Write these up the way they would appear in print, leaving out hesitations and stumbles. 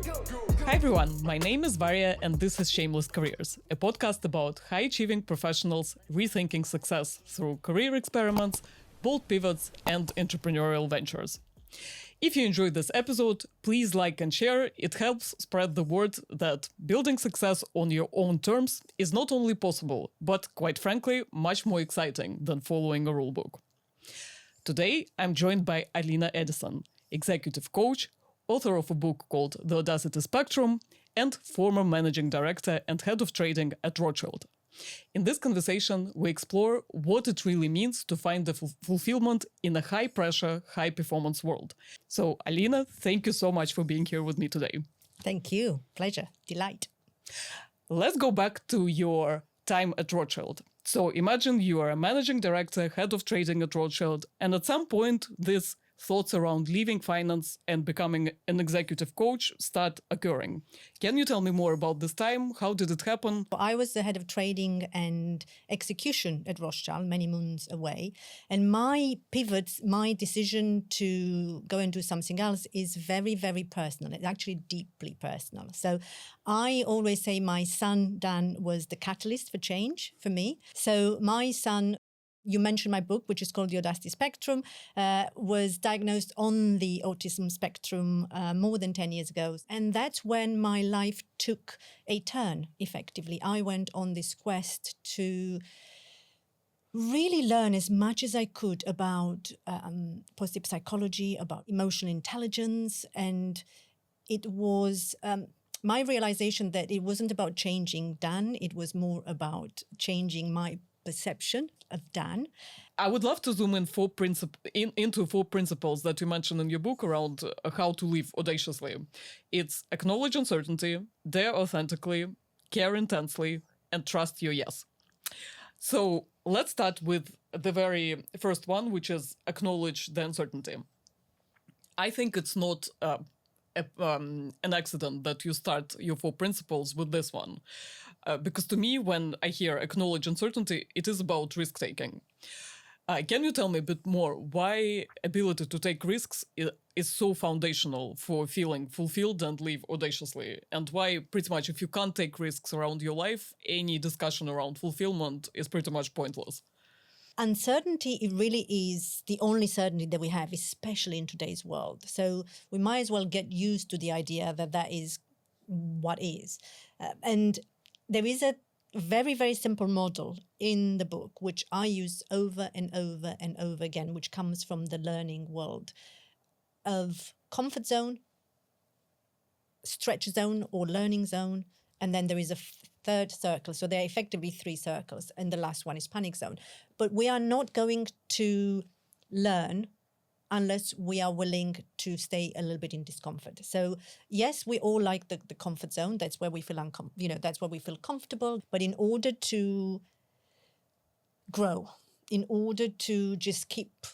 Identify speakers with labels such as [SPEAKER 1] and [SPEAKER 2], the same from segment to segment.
[SPEAKER 1] Hi everyone, my name is Varia and this is Shameless Careers, a podcast about high-achieving professionals rethinking success through career experiments, bold pivots, and entrepreneurial ventures. If you enjoyed this episode, please like and share. It helps spread the word that building success on your own terms is not only possible, but quite frankly, much more exciting than following a rulebook. Today, I'm joined by Alina Addison, executive coach, author of a book called The Audacity Spectrum, and former managing director and head of trading at Rothschild. In this conversation, we explore what it really means to find the fulfillment in a high-pressure, high-performance world. So, Alina, thank you so much for being here with me today.
[SPEAKER 2] Thank you. Pleasure. Delight.
[SPEAKER 1] Let's go back to your time at Rothschild. So imagine you are a managing director, head of trading at Rothschild, and at some point, these thoughts around leaving finance and becoming an executive coach start occurring. Can you tell me more about this time? How did it happen?
[SPEAKER 2] I was the head of trading and execution at Rothschild, many moons away. And my pivots, my decision to go and do something else is very, very personal. It's actually deeply personal. So I always say my son, Dan, was the catalyst for change for me. So my son, you mentioned my book, which is called The Audacity Spectrum, was diagnosed on the autism spectrum more than 10 years ago. And that's when my life took a turn, effectively. I went on this quest to really learn as much as I could about positive psychology, about emotional intelligence. And it was my realization that it wasn't about changing Dan, it was more about changing my perception of Dan.
[SPEAKER 1] I would love to zoom in into four principles that you mentioned in your book around how to live audaciously. It's acknowledge uncertainty, dare authentically, care intensely, and trust your yes. So let's start with the very first one, which is acknowledge the uncertainty. I think it's not an accident that you start your four principles with this one. Because to me, when I hear acknowledge uncertainty, it is about risk-taking. Can you tell me a bit more why ability to take risks is so foundational for feeling fulfilled and live audaciously? And why pretty much if you can't take risks around your life, any discussion around fulfillment is pretty much pointless?
[SPEAKER 2] Uncertainty, it really is the only certainty that we have, especially in today's world. So we might as well get used to the idea that that is what is. And there is a very, very simple model in the book, which I use over and over and over again, which comes from the learning world of comfort zone, stretch zone or learning zone. And then there is a third circle. So there are effectively three circles. And the last one is panic zone. But we are not going to learn unless we are willing to stay a little bit in discomfort. So yes, we all like the comfort zone. That's where we feel that's where we feel comfortable. But in order to grow, in order to just keep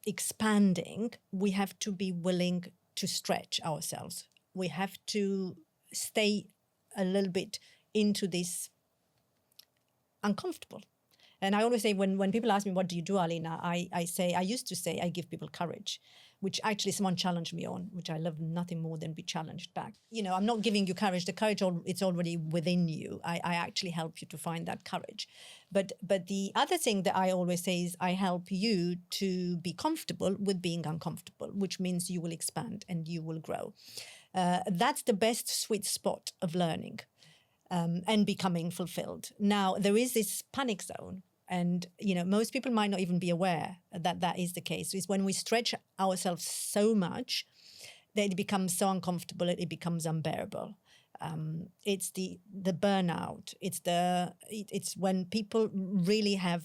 [SPEAKER 2] expanding, we have to be willing to stretch ourselves. We have to stay a little bit into this uncomfortable. And I always say when people ask me, what do you do, Alina? I used to say I give people courage, which actually someone challenged me on, which I love nothing more than be challenged back. You know, I'm not giving you courage. The courage, it's already within you. I actually help you to find that courage. But the other thing that I always say is I help you to be comfortable with being uncomfortable, which means you will expand and you will grow. That's the best sweet spot of learning. And becoming fulfilled. Now, there is this panic zone. And, most people might not even be aware that that is the case. It's when we stretch ourselves so much that it becomes so uncomfortable, it becomes unbearable. It's the burnout. It's when people really have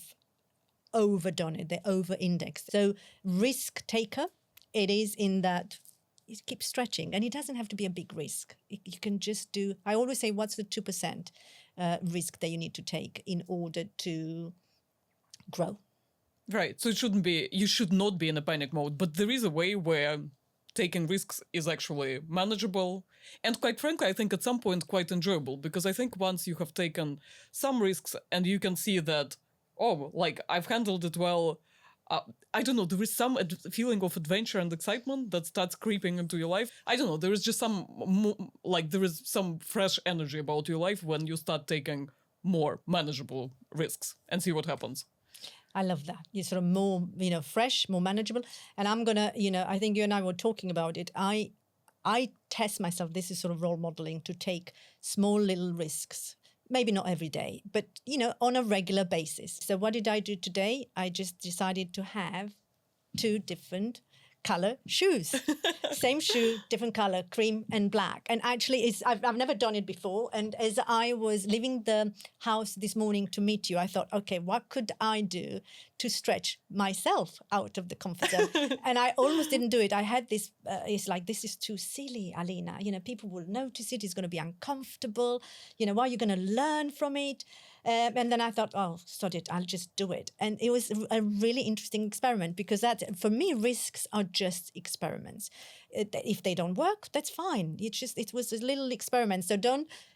[SPEAKER 2] overdone it. They're over-indexed. So risk taker, it is in that it keeps stretching, and it doesn't have to be a big risk. You can just do, I always say, what's the 2% risk that you need to take in order to grow?
[SPEAKER 1] Right. So you should not be in a panic mode, but there is a way where taking risks is actually manageable. And quite frankly, I think at some point quite enjoyable, because I think once you have taken some risks and you can see that, I've handled it well, I don't know, there is some feeling of adventure and excitement that starts creeping into your life. I don't know, there is just there is some fresh energy about your life when you start taking more manageable risks and see what happens.
[SPEAKER 2] I love that. You're sort of more, fresh, more manageable. And I'm going to, I think you and I were talking about it. I test myself, this is sort of role modeling, to take small little risks. Maybe not every day, but, on a regular basis. So what did I do today? I just decided to have 2 different color shoes. Same shoe, different color, cream and black. And actually, I've never done it before. And as I was leaving the house this morning to meet you, I thought, okay, what could I do to stretch myself out of the comfort zone? And I almost didn't do it. I had this, it's like, this is too silly, Alina. People will notice it. It's going to be uncomfortable. What are you going to learn from it? And then I thought, oh, sod it, I'll just do it. And it was a really interesting experiment, because for me, risks are just experiments. If they don't work, that's fine. It was a little experiment. So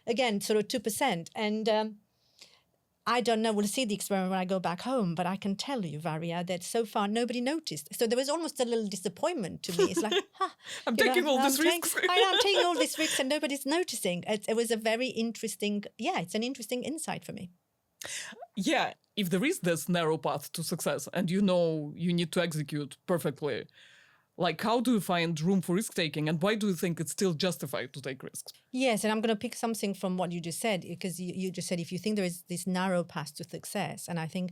[SPEAKER 2] again, sort of 2%. And I don't know, we'll see the experiment when I go back home, but I can tell you, Varia, that so far nobody noticed. So there was almost a little disappointment to me. It's like,
[SPEAKER 1] I'm taking all these risks.
[SPEAKER 2] I'm taking all these risks and nobody's noticing. It was a very interesting, it's an interesting insight for me.
[SPEAKER 1] Yeah, if there is this narrow path to success and you need to execute perfectly, like, how do you find room for risk-taking, and why do you think it's still justified to take risks?
[SPEAKER 2] Yes, and I'm going to pick something from what you just said, because you just said if you think there is this narrow path to success, and I think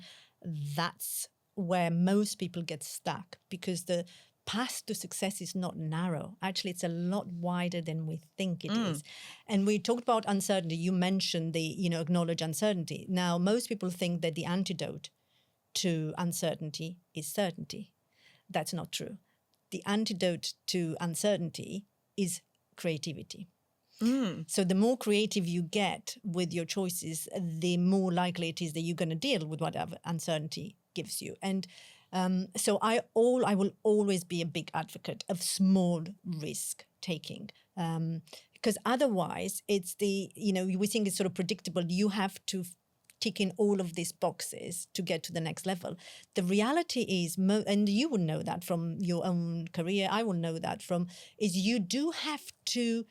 [SPEAKER 2] that's where most people get stuck, because the path to success is not narrow. Actually, it's a lot wider than we think it is. And we talked about uncertainty. You mentioned the, acknowledge uncertainty. Now, most people think that the antidote to uncertainty is certainty. That's not true. The antidote to uncertainty is creativity. So the more creative you get with your choices, the more likely it is that you're going to deal with whatever uncertainty gives you. And so I will always be a big advocate of small risk taking, because otherwise it's we think it's sort of predictable. You have to tick in all of these boxes to get to the next level. The reality is, and you will know that from your own career, I will know that is you do have to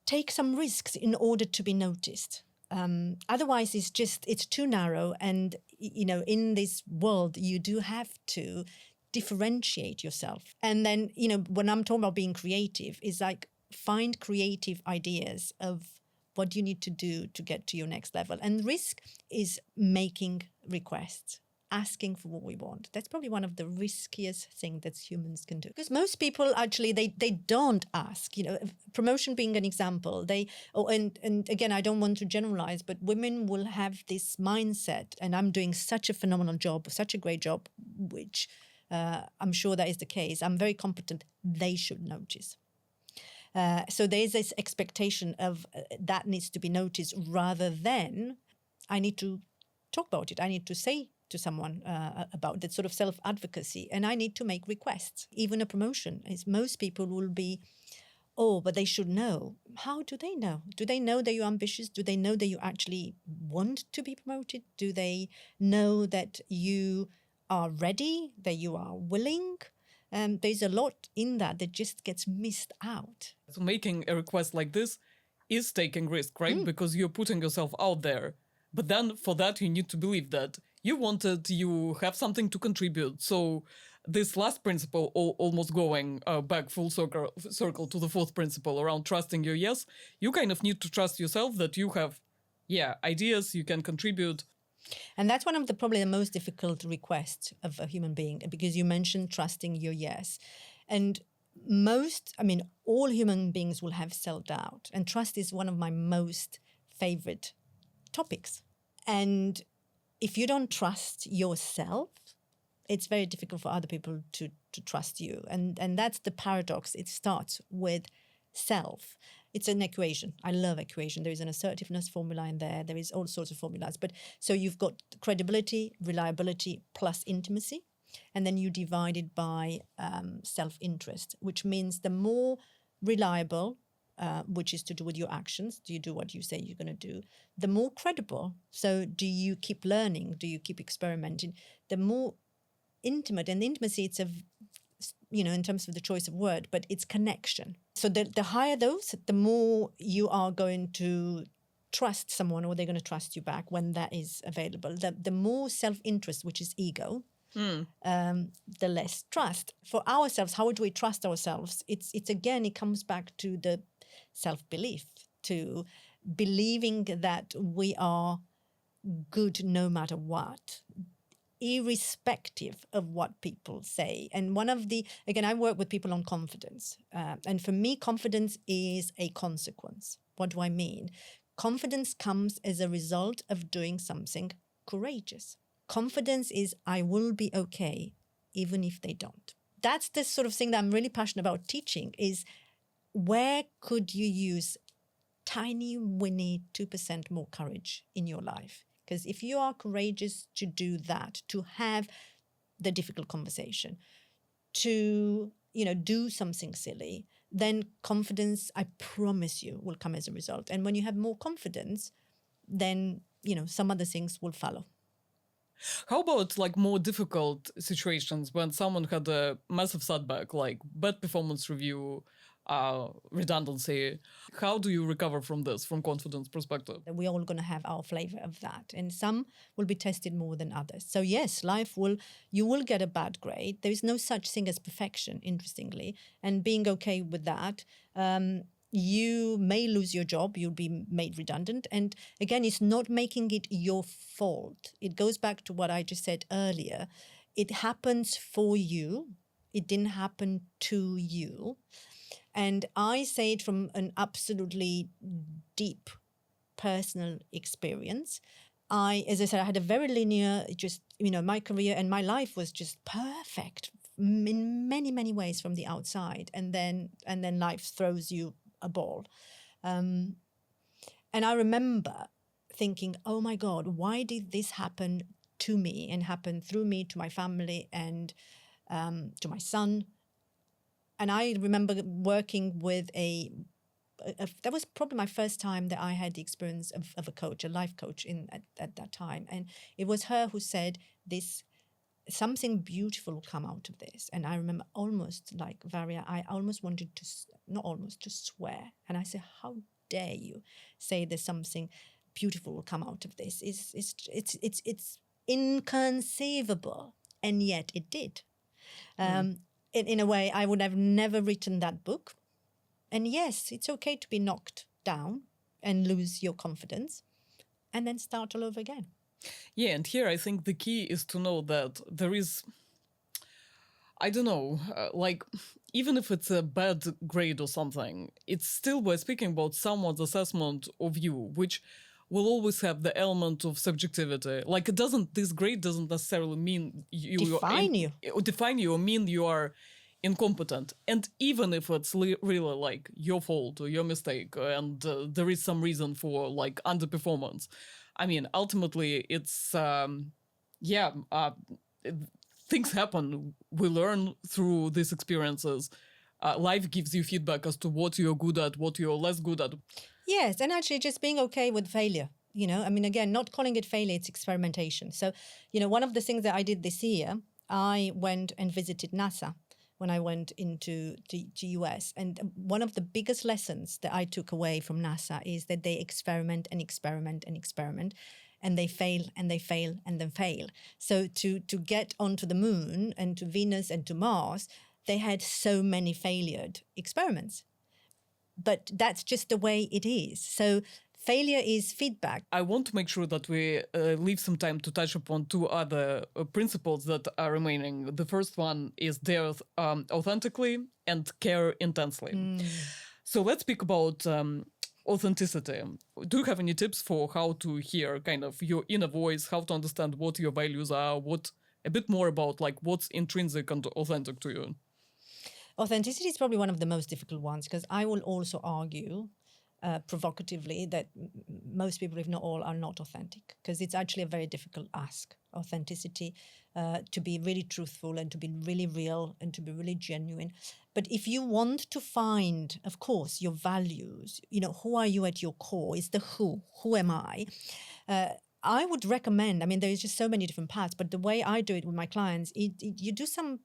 [SPEAKER 2] take some risks in order to be noticed. Otherwise, it's too narrow. And, in this world, you do have to differentiate yourself. And then, when I'm talking about being creative, is like find creative ideas of what you need to do to get to your next level. And risk is making requests, asking for what we want. That's probably one of the riskiest things that humans can do. Because most people actually, they don't ask, promotion being an example. And again, I don't want to generalize, but women will have this mindset, and I'm doing such a phenomenal job, such a great job, which I'm sure that is the case. I'm very competent. They should notice. So there's this expectation of that needs to be noticed, rather than I need to talk about it. I need to say to someone about that sort of self-advocacy, and I need to make requests. Even a promotion, is most people will be, but they should know. How do they know? Do they know that you're ambitious? Do they know that you actually want to be promoted? Do they know that you are ready, that you are willing? There's a lot in that just gets missed out.
[SPEAKER 1] So making a request like this is taking risk, right? Because you're putting yourself out there. But then for that, you need to believe that you have something to contribute. So this last principle, almost going back full circle to the 4th principle around trusting your yes, you kind of need to trust yourself that you have, ideas, you can contribute.
[SPEAKER 2] And that's one of probably the most difficult requests of a human being, because you mentioned trusting your yes. And all human beings will have self-doubt. And trust is one of my most favorite topics. And if you don't trust yourself, it's very difficult for other people to trust you. And that's the paradox. It starts with self. It's an equation. I love equation. There is an assertiveness formula in there. There is all sorts of formulas. But so you've got credibility, reliability plus intimacy. And then you divide it by self-interest, which means the more reliable, which is to do with your actions, do you do what you say you're going to do, the more credible. So do you keep learning? Do you keep experimenting? The more intimate. And intimacy, it's in terms of the choice of word, but it's connection. So the higher those, the more you are going to trust someone, or they're going to trust you back when that is available. The more self-interest, which is ego, the less trust. For ourselves, how do we trust ourselves? It's again, it comes back to the self-belief, to believing that we are good no matter what, irrespective of what people say. And again, I work with people on confidence. And for me, confidence is a consequence. What do I mean? Confidence comes as a result of doing something courageous. Confidence is, I will be okay, even if they don't. That's the sort of thing that I'm really passionate about teaching, is where could you use tiny, winny 2% more courage in your life? Because if you are courageous to do that, to have the difficult conversation, to, do something silly, then confidence, I promise you, will come as a result. And when you have more confidence, then, some other things will follow.
[SPEAKER 1] How about like more difficult situations when someone had a massive setback, like bad performance review, redundancy? How do you recover from this, from confidence perspective?
[SPEAKER 2] We're all going to have our flavor of that, and some will be tested more than others. So yes, you will get a bad grade. There is no such thing as perfection, interestingly, and being okay with that. You may lose your job, you'll be made redundant. And again, it's not making it your fault. It goes back to what I just said earlier. It happens for you. It didn't happen to you. And I say it from an absolutely deep personal experience. As I said, I had a very linear, my career and my life was just perfect in many, many ways from the outside. And then life throws you a ball. And I remember thinking, oh my God, why did this happen to me and happen through me to my family and to my son? And I remember working with that was probably my first time that I had the experience of a coach, a life coach at that time. And it was her who said, something beautiful will come out of this. And I remember almost like Varia, I almost wanted to swear. And I said, how dare you say there's something beautiful will come out of this? It's inconceivable. And yet it did. In a way, I would have never written that book. And yes, it's okay to be knocked down and lose your confidence and then start all over again.
[SPEAKER 1] Yeah, and here I think the key is to know that there is, I don't know, even if it's a bad grade or something, it's still, we're speaking about someone's assessment of you, which will always have the element of subjectivity. Like this grade doesn't necessarily mean define you or mean you are incompetent. And even if it's really like your fault or your mistake and there is some reason for like underperformance, I mean, ultimately it's, things happen. We learn through these experiences. Life gives you feedback as to what you're good at, what you're less good at.
[SPEAKER 2] Yes, and actually just being okay with failure. I mean, again, not calling it failure, it's experimentation. So, one of the things that I did this year, I went and visited NASA when I went into the US. And one of the biggest lessons that I took away from NASA is that they experiment and experiment and experiment. And they fail and they fail and then fail. So to get onto the moon and to Venus and to Mars, they had so many failed experiments. But that's just the way it is. So failure is feedback.
[SPEAKER 1] I want to make sure that we leave some time to touch upon two other principles that are remaining. The first one is dare authentically and care intensely. So let's speak about authenticity. Do you have any tips for how to hear kind of your inner voice, how to understand what your values are, a bit more about like what's intrinsic and authentic to you?
[SPEAKER 2] Authenticity is probably one of the most difficult ones because I will also argue provocatively that most people, if not all, are not authentic because it's actually a very difficult ask. Authenticity, to be really truthful and to be really real and to be really genuine. But if you want to find, of course, your values, who are you at your core is the who am I? I would recommend, I mean, there's just so many different paths, but the way I do it with my clients, you do some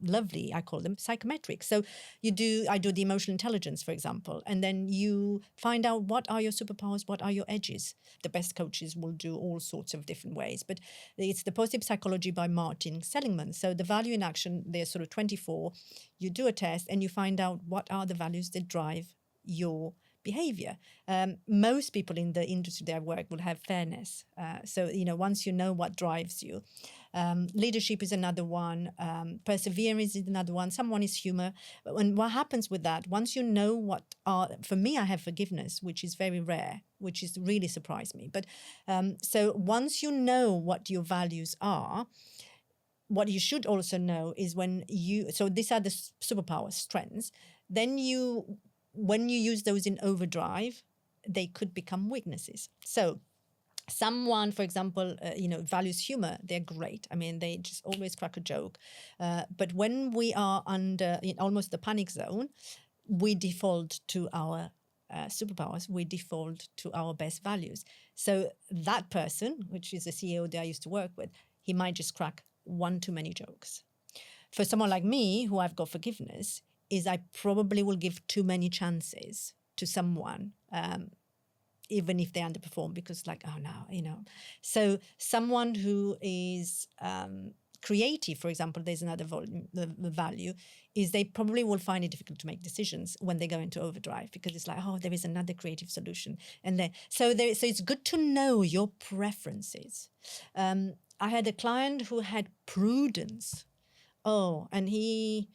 [SPEAKER 2] lovely, I call them psychometrics. So I do the emotional intelligence, for example, and then you find out what are your superpowers, what are your edges. The best coaches will do all sorts of different ways, but it's the Positive Psychology by Martin Seligman. So the value in action, there's sort of 24. You do a test and you find out what are the values that drive your behavior. Most people in the industry that I work will have fairness. So, once you know what drives you, leadership is another one, perseverance is another one, someone is humor. And what happens with that, once you know for me, I have forgiveness, which is very rare, which is really surprised me. But so once you know what your values are, what you should also know is so these are the superpower strengths, then when you use those in overdrive, they could become weaknesses. So someone, for example, values humor, they're great. I mean, they just always crack a joke. But when we are under almost the panic zone, we default to our superpowers, we default to our best values. So that person, which is a CEO that I used to work with, he might just crack one too many jokes. For someone like me, who I've got forgiveness, is I probably will give too many chances to someone, even if they underperform, because oh no, So someone who is creative, for example, there's another the value, is they probably will find it difficult to make decisions when they go into overdrive, because it's there is another creative solution. And so it's good to know your preferences. I had a client who had prudence. And he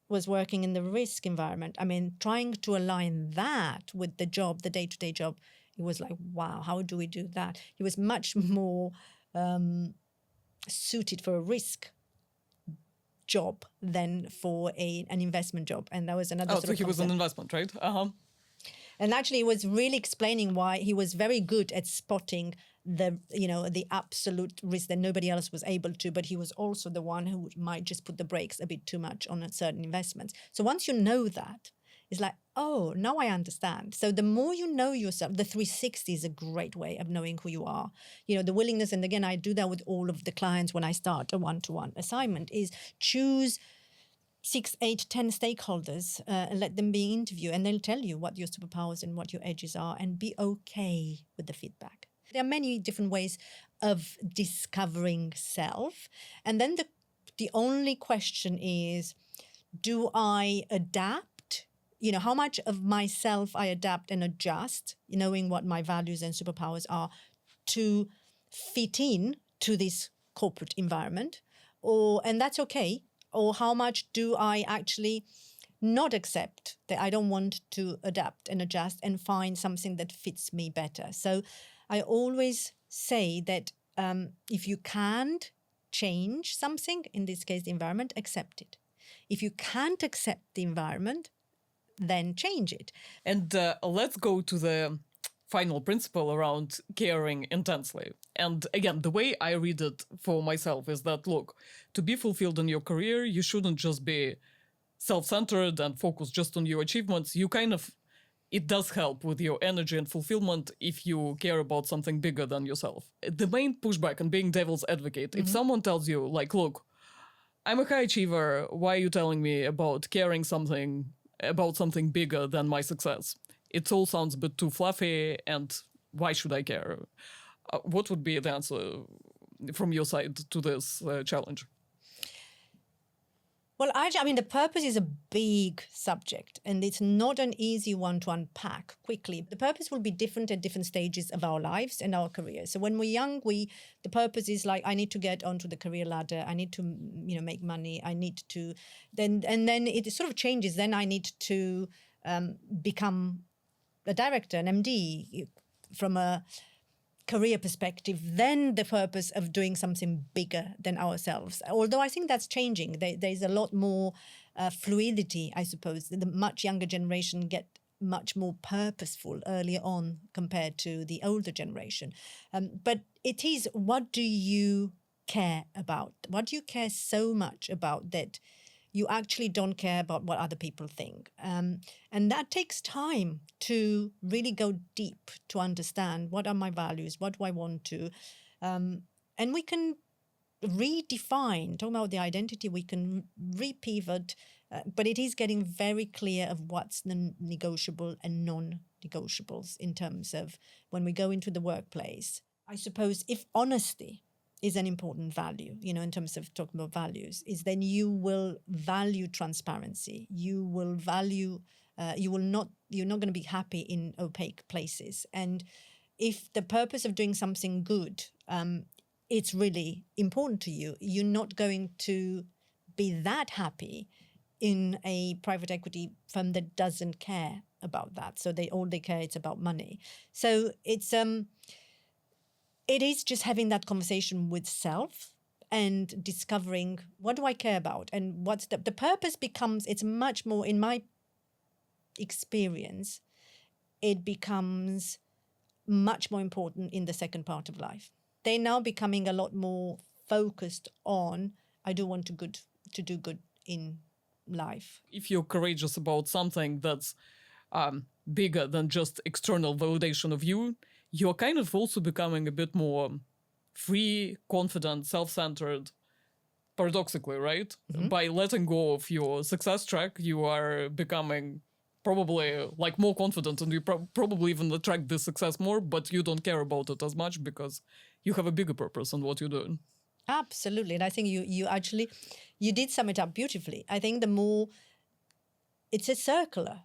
[SPEAKER 2] was working in the risk environment. I mean, trying to align that with the job, the day-to-day job, it was wow, how do we do that? He was much more suited for a risk job than for an investment job. And that was another sort of
[SPEAKER 1] he was an investment, right?
[SPEAKER 2] And actually, he was really explaining why he was very good at spotting the absolute risk that nobody else was able to, but he was also the one who might just put the brakes a bit too much on certain investments. So once you know that, it's now I understand. So the more you know yourself, the 360 is a great way of knowing who you are. The willingness, and again, I do that with all of the clients when I start a one-to-one assignment, is choose 6, 8, 10 stakeholders and let them be interviewed, and they'll tell you what your superpowers and what your edges are, and be okay with the feedback. There are many different ways of discovering self. And then the only question is, do I adapt? How much of myself I adapt and adjust, knowing what my values and superpowers are, to fit in to this corporate environment, and that's okay. Or how much do I actually not accept that I don't want to adapt and adjust and find something that fits me better? So I always say that if you can't change something, in this case, the environment, accept it. If you can't accept the environment, then change it.
[SPEAKER 1] And let's go to the final principle around caring intensely. And again, the way I read it for myself is that, look, to be fulfilled in your career, you shouldn't just be self-centered and focused just on your achievements. It does help with your energy and fulfillment if you care about something bigger than yourself. The main pushback and being devil's advocate, if someone tells you, look, I'm a high achiever, why are you telling me about caring about something bigger than my success? It all sounds a bit too fluffy, and why should I care? What would be the answer from your side to this challenge?
[SPEAKER 2] Well, I mean, the purpose is a big subject, and it's not an easy one to unpack quickly. The purpose will be different at different stages of our lives and our careers. So when we're young, the purpose is I need to get onto the career ladder. I need to, make money. I need to, and then it sort of changes. Then I need to become a director, an MD, from a career perspective, then the purpose of doing something bigger than ourselves. Although I think that's changing. There's a lot more fluidity, I suppose. The much younger generation get much more purposeful earlier on compared to the older generation. But it is, what do you care about? What do you care so much about that you actually don't care about what other people think. And that takes time to really go deep to understand what are my values, what do I want to. And we can redefine, talking about the identity, we can repivot, but it is getting very clear of what's negotiable and non-negotiables in terms of when we go into the workplace. I suppose if honesty is an important value, in terms of talking about values, is then you will value transparency. You will value, you're not going to be happy in opaque places. And if the purpose of doing something good, it's really important to you, you're not going to be that happy in a private equity firm that doesn't care about that. So all they care, it's about money. So it is just having that conversation with self and discovering, what do I care about? And what's the purpose becomes, it's much more, in my experience, it becomes much more important in the second part of life. They're now becoming a lot more focused on, I do want to do good in life.
[SPEAKER 1] If you're courageous about something that's bigger than just external validation of you, you're kind of also becoming a bit more free, confident, self-centered, paradoxically, right? Mm-hmm. By letting go of your success track, you are becoming probably like more confident, and you probably even attract this success more, but you don't care about it as much because you have a bigger purpose in what you're doing.
[SPEAKER 2] Absolutely. And I think you did sum it up beautifully. I think it's a circular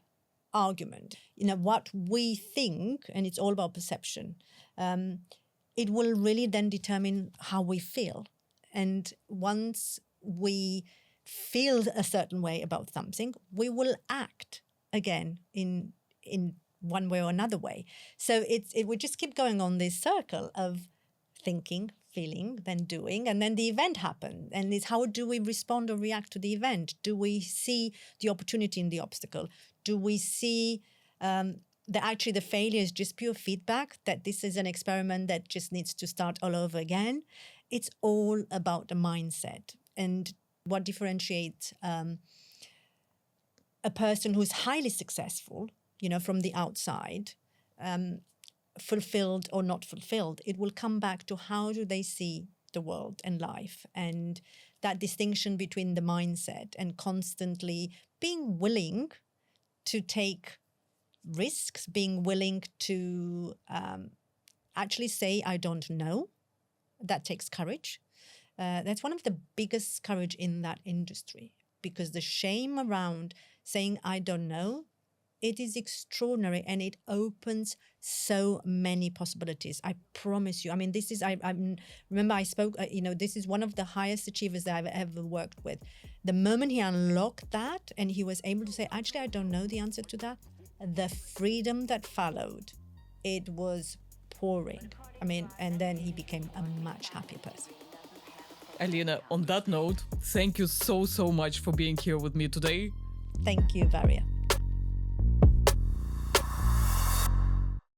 [SPEAKER 2] argument. What we think, and it's all about perception, it will really then determine how we feel. And once we feel a certain way about something, we will act again in one way or another way. So we just keep going on this circle of thinking, feeling, then doing, and then the event happens. And it's how do we respond or react to the event? Do we see the opportunity in the obstacle? Do we see that actually the failure is just pure feedback, that this is an experiment that just needs to start all over again? It's all about the mindset. And what differentiates a person who's highly successful, from the outside, fulfilled or not fulfilled, it will come back to how do they see the world and life, and that distinction between the mindset and constantly being willing to take risks, being willing to actually say, I don't know. That takes courage. That's one of the biggest courage in that industry, because the shame around saying, I don't know, it is extraordinary, and it opens so many possibilities. I promise you. I mean, this is, I remember I spoke, this is one of the highest achievers that I've ever worked with. The moment he unlocked that and he was able to say, actually, I don't know the answer to that, the freedom that followed, it was pouring. I mean, and then he became a much happier person.
[SPEAKER 1] Alina, on that note, thank you so much for being here with me today.
[SPEAKER 2] Thank you, Varia.